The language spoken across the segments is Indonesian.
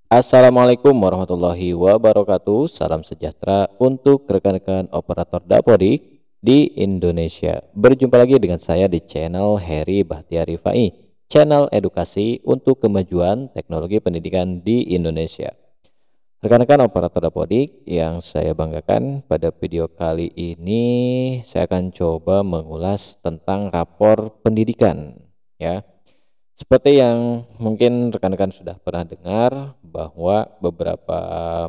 Assalamualaikum warahmatullahi wabarakatuh. Salam sejahtera untuk rekan-rekan operator Dapodik di Indonesia. Berjumpa lagi dengan saya di channel Heri Bahtiar Rifai, channel edukasi untuk kemajuan teknologi pendidikan di Indonesia. Rekan-rekan operator Dapodik yang saya banggakan, pada video kali ini saya akan coba mengulas tentang rapor pendidikan, ya. Seperti yang mungkin rekan-rekan sudah pernah dengar bahwa beberapa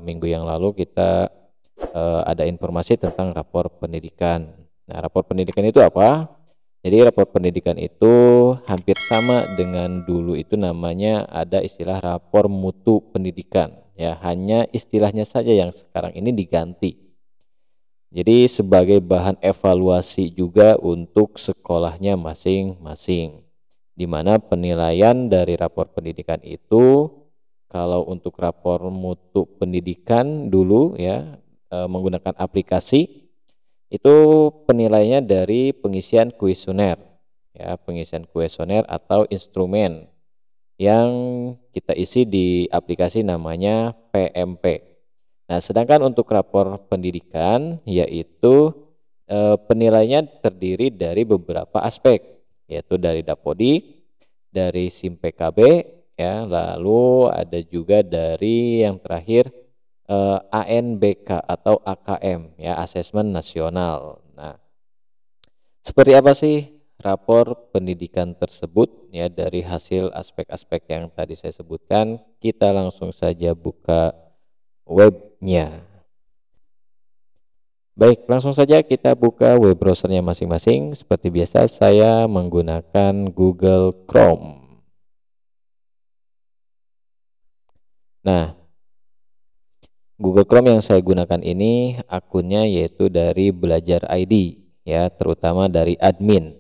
minggu yang lalu kita ada informasi tentang rapor pendidikan. Nah, rapor pendidikan itu apa? Jadi rapor pendidikan itu hampir sama dengan dulu itu namanya ada istilah rapor mutu pendidikan. Ya, hanya istilahnya saja yang sekarang ini diganti. Jadi sebagai bahan evaluasi juga untuk sekolahnya masing-masing, di mana penilaian dari rapor pendidikan itu, kalau untuk rapor mutu pendidikan dulu ya, menggunakan aplikasi, itu penilaiannya dari pengisian kuesioner, ya, pengisian kuesioner atau instrumen yang kita isi di aplikasi namanya PMP. Nah, sedangkan untuk rapor pendidikan yaitu penilaiannya terdiri dari beberapa aspek, yaitu dari Dapodik, dari SIM PKB, ya, lalu ada juga dari yang terakhir ANBK atau AKM, ya, Asesmen Nasional. Nah, seperti apa sih rapor pendidikan tersebut, ya, dari hasil aspek-aspek yang tadi saya sebutkan? Kita langsung saja buka webnya. Baik, langsung saja kita buka web browsernya masing-masing. Seperti biasa saya menggunakan Google Chrome. Nah, Google Chrome yang saya gunakan ini akunnya yaitu dari Belajar ID, ya, terutama dari admin.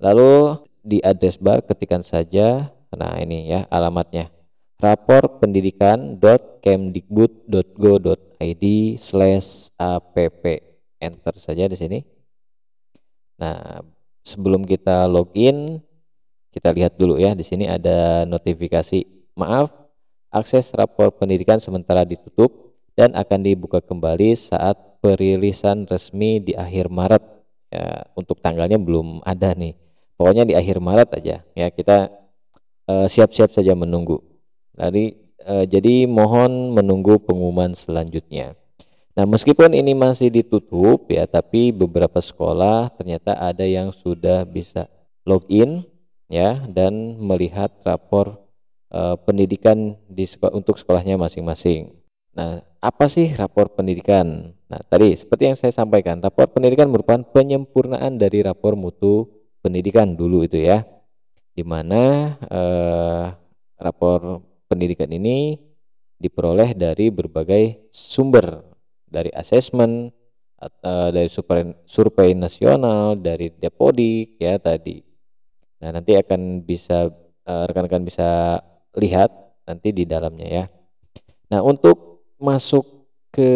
Lalu di address bar ketikkan saja, nah ini ya alamatnya, raporpendidikan.kemdikbud.go.id/app. Enter saja di sini. Nah, sebelum kita login, kita lihat dulu ya, di sini ada notifikasi, maaf, akses rapor pendidikan sementara ditutup dan akan dibuka kembali saat perilisan resmi di akhir Maret. Ya, untuk tanggalnya belum ada nih. Pokoknya di akhir Maret aja ya, kita siap-siap saja menunggu. Jadi mohon menunggu pengumuman selanjutnya. Nah, meskipun ini masih ditutup ya, tapi beberapa sekolah ternyata ada yang sudah bisa login ya dan melihat rapor pendidikan untuk sekolahnya masing-masing. Nah, apa sih rapor pendidikan? Nah, tadi seperti yang saya sampaikan, rapor pendidikan merupakan penyempurnaan dari rapor mutu pendidikan dulu itu ya, di mana rapor pendidikan ini diperoleh dari berbagai sumber, dari asesmen, dari survei nasional, dari Dapodik ya tadi. Nah, nanti akan bisa rekan-rekan bisa lihat nanti di dalamnya ya. Nah, untuk masuk ke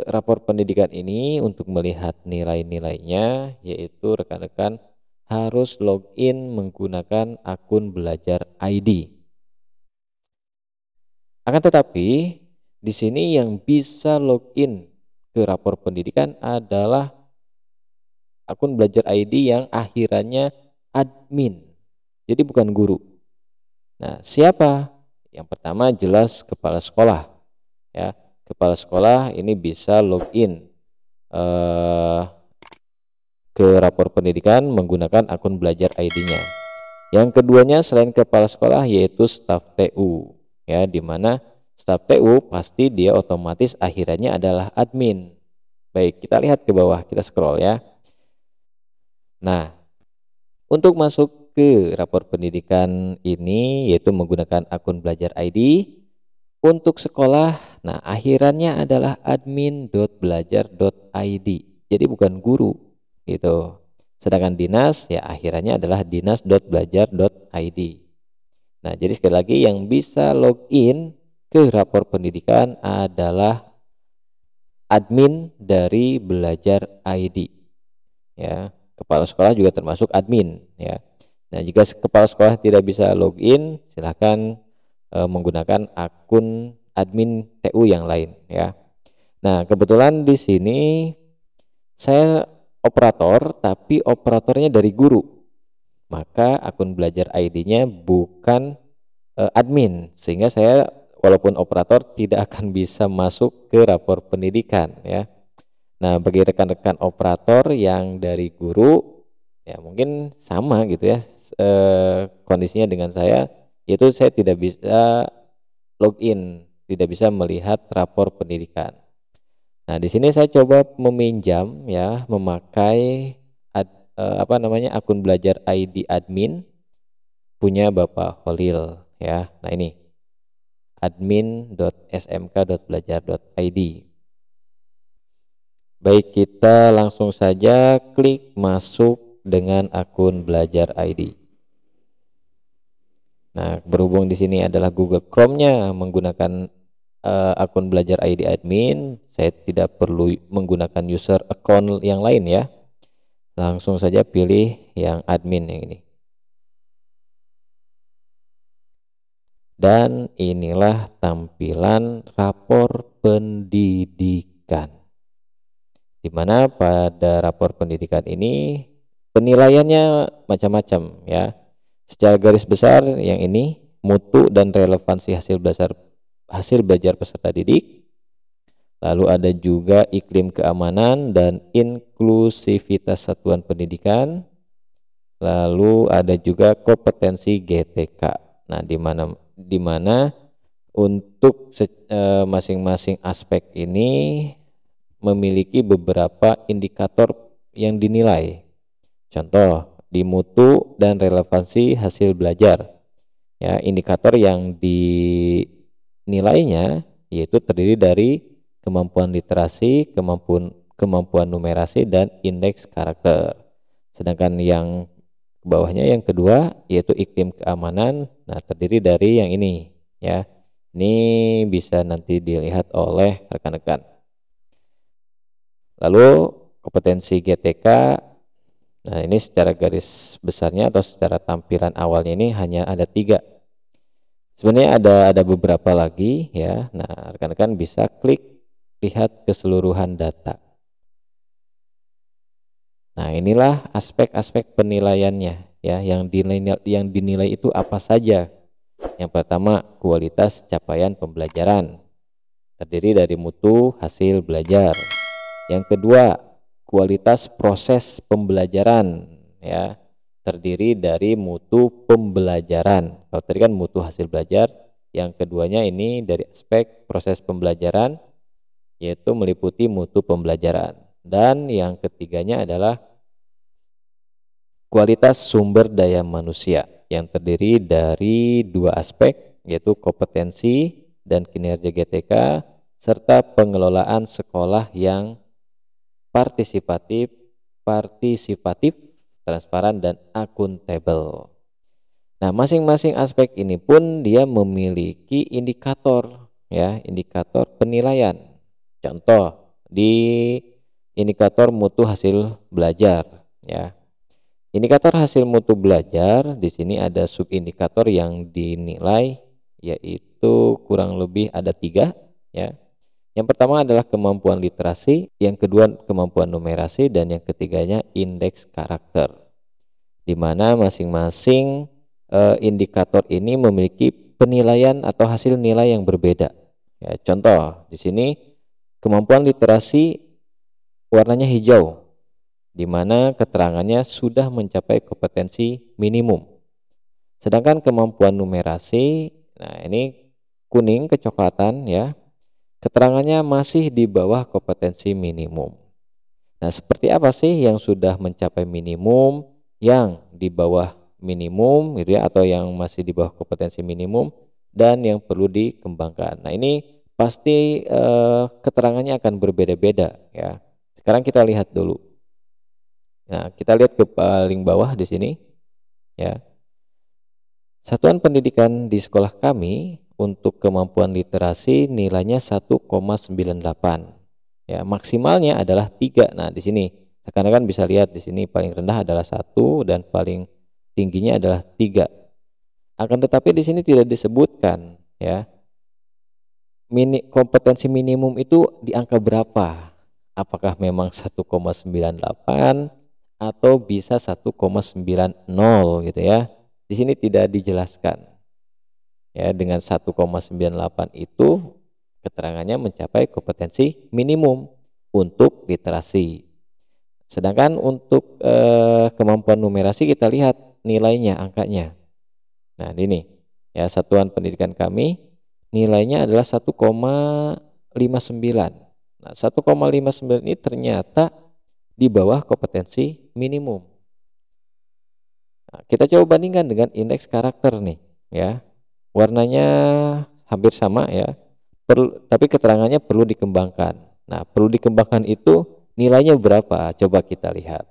rapor pendidikan ini untuk melihat nilai-nilainya, yaitu rekan-rekan harus login menggunakan akun Belajar ID. Akan tetapi di sini yang bisa login ke rapor pendidikan adalah akun Belajar ID yang akhirannya admin. Jadi bukan guru. Nah, siapa? Yang pertama jelas kepala sekolah. Ya, kepala sekolah ini bisa login ke rapor pendidikan menggunakan akun Belajar ID-nya. Yang keduanya selain kepala sekolah yaitu staf TU, ya, di mana staf TU pasti dia otomatis akhirannya adalah admin. Baik, kita lihat ke bawah, kita scroll ya. Nah, untuk masuk ke rapor pendidikan ini yaitu menggunakan akun Belajar ID untuk sekolah, nah akhirannya adalah admin.belajar.id. Jadi bukan guru gitu. Sedangkan dinas ya akhirannya adalah dinas.belajar.id. Nah, jadi sekali lagi yang bisa login ke rapor pendidikan adalah admin dari Belajar ID. Ya, kepala sekolah juga termasuk admin ya. Nah, jika kepala sekolah tidak bisa login, silahkan menggunakan akun admin TU yang lain ya. Nah, kebetulan di sini saya operator, tapi operatornya dari guru. Maka akun belajar ID-nya bukan admin, sehingga saya walaupun operator tidak akan bisa masuk ke rapor pendidikan ya. Nah, bagi rekan-rekan operator yang dari guru ya mungkin sama gitu ya kondisinya dengan saya, yaitu saya tidak bisa login, tidak bisa melihat rapor pendidikan. Nah, di sini saya coba meminjam ya, memakai akun belajar ID admin punya Bapak Holil ya. Nah, ini admin.smk.belajar.id. Baik, kita langsung saja klik masuk dengan akun belajar ID. Nah, berhubung di sini adalah Google Chrome-nya menggunakan akun belajar ID admin, saya tidak perlu menggunakan user account yang lain ya. Langsung saja pilih yang admin yang ini. Dan inilah tampilan rapor pendidikan, di mana pada rapor pendidikan ini penilaiannya macam-macam ya. Secara garis besar yang ini mutu dan relevansi hasil belajar peserta didik. Lalu ada juga iklim keamanan dan inklusivitas satuan pendidikan. Lalu ada juga kompetensi GTK. Nah, di mana untuk masing-masing aspek ini memiliki beberapa indikator yang dinilai. Contoh, di mutu dan relevansi hasil belajar. Ya, indikator yang dinilainya yaitu terdiri dari kemampuan literasi, kemampuan numerasi, dan indeks karakter. Sedangkan yang ke bawahnya yang kedua yaitu iklim keamanan. Nah, terdiri dari yang ini ya. Ini bisa nanti dilihat oleh rekan-rekan. Lalu kompetensi GTK. Nah, ini secara garis besarnya atau secara tampilan awalnya ini hanya ada 3. Sebenarnya ada beberapa lagi ya. Nah, rekan-rekan bisa klik lihat keseluruhan data. Nah, inilah aspek-aspek penilaiannya ya, yang dinilai itu apa saja. Yang pertama, kualitas capaian pembelajaran, terdiri dari mutu hasil belajar. Yang kedua, kualitas proses pembelajaran ya, terdiri dari mutu pembelajaran. Kalau tadi kan mutu hasil belajar, yang keduanya ini dari aspek proses pembelajaran, yaitu meliputi mutu pembelajaran. Dan yang ketiganya adalah kualitas sumber daya manusia, yang terdiri dari 2 aspek, yaitu kompetensi dan kinerja GTK, serta pengelolaan sekolah yang partisipatif, transparan, dan akuntabel. Nah, masing-masing aspek ini pun dia memiliki indikator ya, indikator penilaian. Contoh di indikator mutu hasil belajar ya. Indikator hasil mutu belajar di sini ada subindikator yang dinilai, yaitu kurang lebih ada 3 ya. Yang pertama adalah kemampuan literasi, yang kedua kemampuan numerasi, dan yang ketiganya indeks karakter. Di mana masing-masing indikator ini memiliki penilaian atau hasil nilai yang berbeda. Ya, contoh di sini kemampuan literasi warnanya hijau, di mana keterangannya sudah mencapai kompetensi minimum. Sedangkan kemampuan numerasi, nah ini kuning kecoklatan ya, keterangannya masih di bawah kompetensi minimum. Nah, seperti apa sih yang sudah mencapai minimum, yang di bawah minimum gitu ya, atau yang masih di bawah kompetensi minimum, dan yang perlu dikembangkan. Nah, ini pasti keterangannya akan berbeda-beda ya. Sekarang kita lihat dulu. Nah, kita lihat ke paling bawah di sini ya. Satuan pendidikan di sekolah kami untuk kemampuan literasi nilainya 1,98. Ya, maksimalnya adalah 3. Nah, di sini rekan-rekan bisa lihat di sini paling rendah adalah 1 dan paling tingginya adalah 3. Akan tetapi di sini tidak disebutkan ya. Kompetensi minimum itu di angka berapa? Apakah memang 1,98 atau bisa 1,90 gitu ya. Di sini tidak dijelaskan. Ya, dengan 1,98 itu keterangannya mencapai kompetensi minimum untuk literasi. Sedangkan untuk kemampuan numerasi kita lihat nilainya, angkanya. Nah, ini ya, satuan pendidikan kami nilainya adalah 1,59. Nah, 1,59 ini ternyata di bawah kompetensi minimum. Nah, kita coba bandingkan dengan indeks karakter nih, ya. Warnanya hampir sama ya. Tapi keterangannya perlu dikembangkan. Nah, perlu dikembangkan itu nilainya berapa? Coba kita lihat.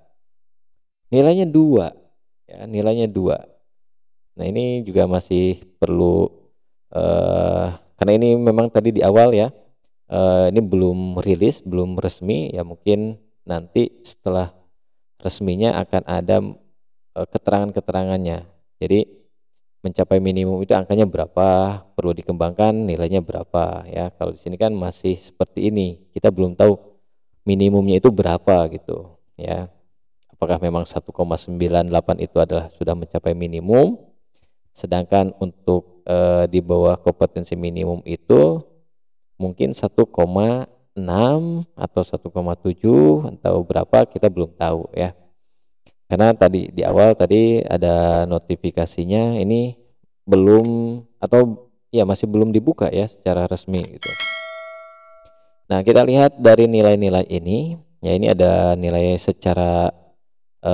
Nilainya 2. Ya, nilainya 2. Nah, ini juga masih perlu karena ini memang tadi di awal ya. Ini belum rilis, belum resmi ya, mungkin nanti setelah resminya akan ada keterangan-keterangannya. Jadi mencapai minimum itu angkanya berapa, perlu dikembangkan nilainya berapa ya. Kalau di sini kan masih seperti ini, kita belum tahu minimumnya itu berapa gitu ya. Apakah memang 1,98 itu adalah sudah mencapai minimum, sedangkan untuk di bawah kompetensi minimum itu mungkin 1,6 atau 1,7 atau berapa, kita belum tahu ya. Karena tadi di awal tadi ada notifikasinya, ini belum, atau ya masih belum dibuka ya secara resmi gitu. Nah, kita lihat dari nilai-nilai ini ya, ini ada nilai secara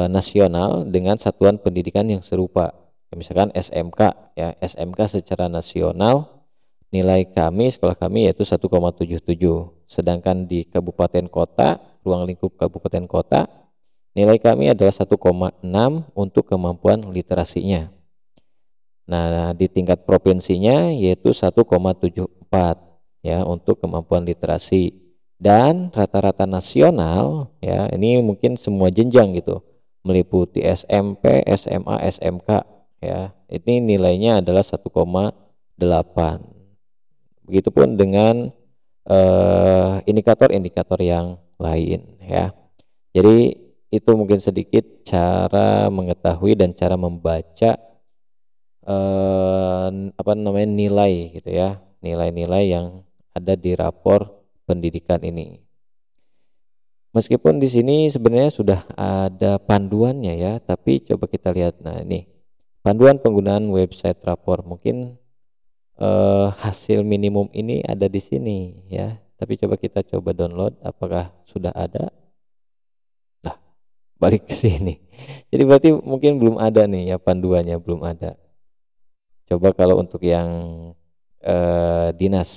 nasional dengan satuan pendidikan yang serupa. Ya, misalkan SMK ya, SMK secara nasional nilai kami, sekolah kami yaitu 1,77. Sedangkan di kabupaten kota, ruang lingkup kabupaten kota, nilai kami adalah 1,6 untuk kemampuan literasinya. Nah, di tingkat provinsinya yaitu 1,74 ya untuk kemampuan literasi. Dan rata-rata nasional ya, ini mungkin semua jenjang gitu, meliputi SMP, SMA, SMK ya. Ini nilainya adalah 1,8. Begitupun dengan indikator-indikator yang lain ya. Jadi itu mungkin sedikit cara mengetahui dan cara membaca nilai gitu ya, nilai-nilai yang ada di rapor pendidikan ini. Meskipun di sini sebenarnya sudah ada panduannya ya, tapi coba kita lihat. Nah, ini panduan penggunaan website rapor. Mungkin hasil minimum ini ada di sini ya, tapi coba kita download, apakah sudah ada. Balik ke sini. Jadi berarti mungkin belum ada nih ya, panduannya belum ada. Coba kalau untuk yang dinas,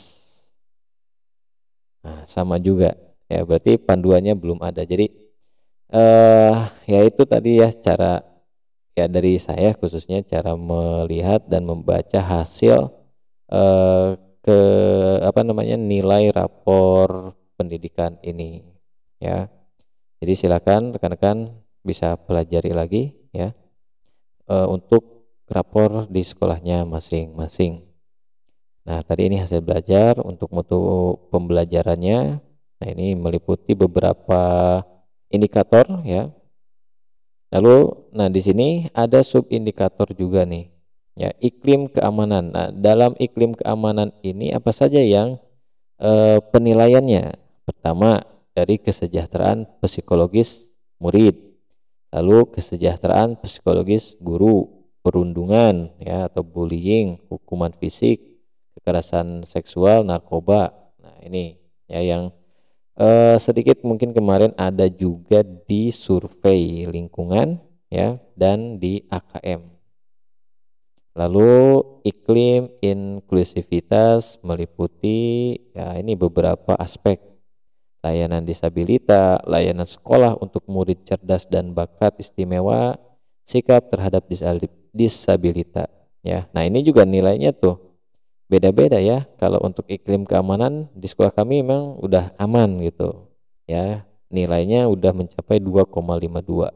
nah sama juga ya, berarti panduannya belum ada. Jadi ya itu tadi ya, cara ya dari saya khususnya, cara melihat dan membaca hasil ke nilai rapor pendidikan ini ya. Jadi silakan rekan-rekan bisa pelajari lagi ya untuk rapor di sekolahnya masing-masing. Nah, tadi ini hasil belajar untuk mutu pembelajarannya. Nah, ini meliputi beberapa indikator ya. Lalu, nah di sini ada subindikator juga nih. Ya, iklim keamanan. Nah, dalam iklim keamanan ini apa saja yang penilaiannya? Pertama, dari kesejahteraan psikologis murid, lalu kesejahteraan psikologis guru, perundungan ya atau bullying, hukuman fisik, kekerasan seksual, narkoba. Nah, ini ya yang sedikit mungkin kemarin ada juga di survei lingkungan ya, dan di AKM. Lalu iklim inklusivitas meliputi ya ini beberapa aspek: layanan disabilitas, layanan sekolah untuk murid cerdas dan bakat istimewa, sikap terhadap disabilitas ya. Nah, ini juga nilainya tuh beda-beda ya. Kalau untuk iklim keamanan di sekolah kami memang udah aman gitu ya, nilainya udah mencapai 2,52.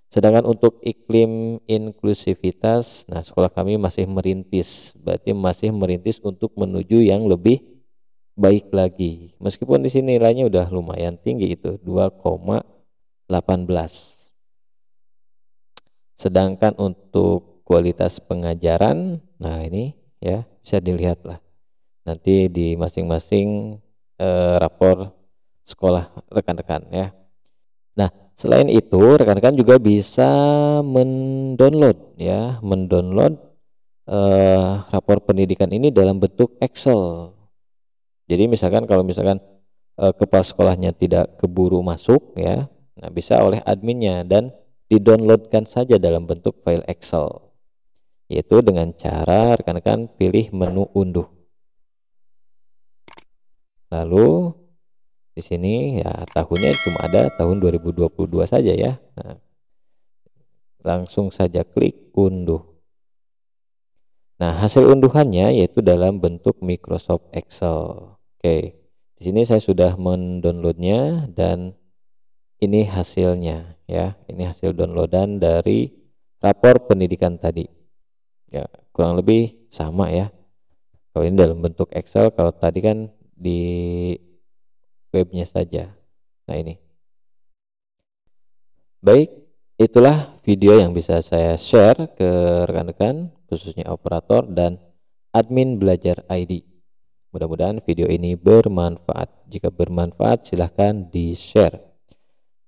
Sedangkan untuk iklim inklusivitas, nah sekolah kami masih merintis, berarti masih merintis untuk menuju yang lebih baik lagi. Meskipun di sini nilainya udah lumayan tinggi itu 2,18. Sedangkan untuk kualitas pengajaran, nah ini ya bisa dilihat lah nanti di masing-masing rapor sekolah rekan-rekan ya. Nah, selain itu rekan-rekan juga bisa mendownload ya, mendownload rapor pendidikan ini dalam bentuk Excel. Jadi misalkan kalau misalkan kepala sekolahnya tidak keburu masuk ya, nah bisa oleh adminnya dan didownloadkan saja dalam bentuk file Excel. Yaitu dengan cara rekan-rekan pilih menu unduh. Lalu di sini ya tahunnya cuma ada tahun 2022 saja ya. Nah, langsung saja klik unduh. Nah, hasil unduhannya yaitu dalam bentuk Microsoft Excel. Oke, di sini saya sudah mendownloadnya dan ini hasilnya ya. Ini hasil downloadan dari rapor pendidikan tadi. Ya, kurang lebih sama ya. Kalau ini dalam bentuk Excel, kalau tadi kan di webnya saja. Nah, ini. Baik, itulah video yang bisa saya share ke rekan-rekan, khususnya operator dan admin belajar ID. Mudah-mudahan video ini bermanfaat. Jika bermanfaat, silahkan di-share.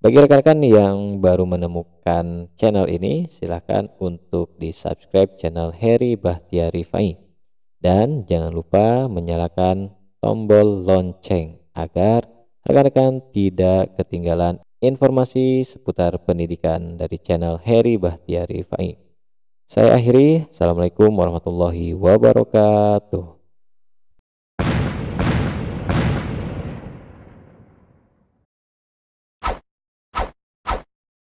Bagi rekan-rekan yang baru menemukan channel ini, silahkan untuk di-subscribe channel Heri Bahtiari Fai. Dan jangan lupa menyalakan tombol lonceng agar rekan-rekan tidak ketinggalan informasi seputar pendidikan dari channel Heri Bahtiari Fai. Saya akhiri, Assalamualaikum warahmatullahi wabarakatuh.